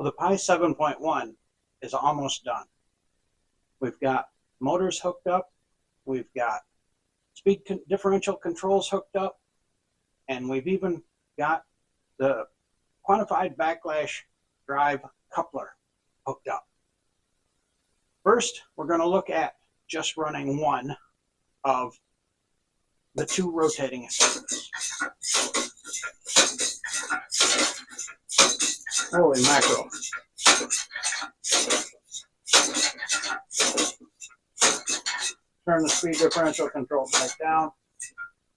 Well, the Pi 7.1 is almost done. We've got motors hooked up, we've got speed differential controls hooked up, and we've even got the quantified backlash drive coupler hooked up. First, we're going to look at just running one of the two rotating assemblies. Holy mackerel. Turn the speed differential control back down.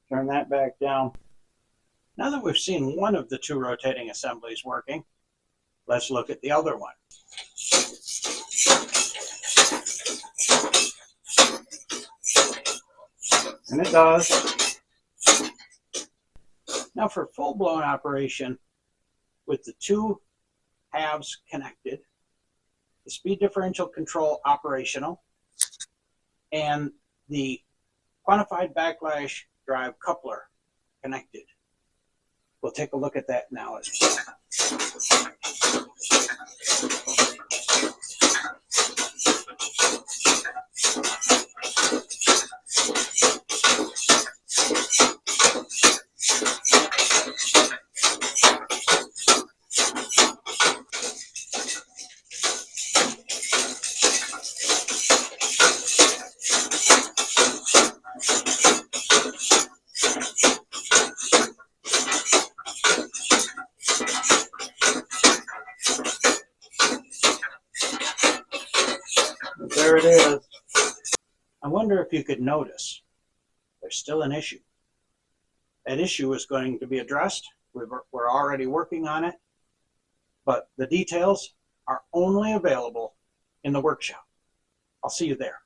Turn that back down. Now that we've seen one of the two rotating assemblies working, let's look at the other one. And it does. Now for full-blown operation, with the two halves connected, the speed differential control operational, and the quantified backlash drive coupler connected. We'll take a look at that now. There it is. I wonder if you could notice there's still an issue. That issue is going to be addressed. We're already working on it, but the details are only available in the workshop. I'll see you there.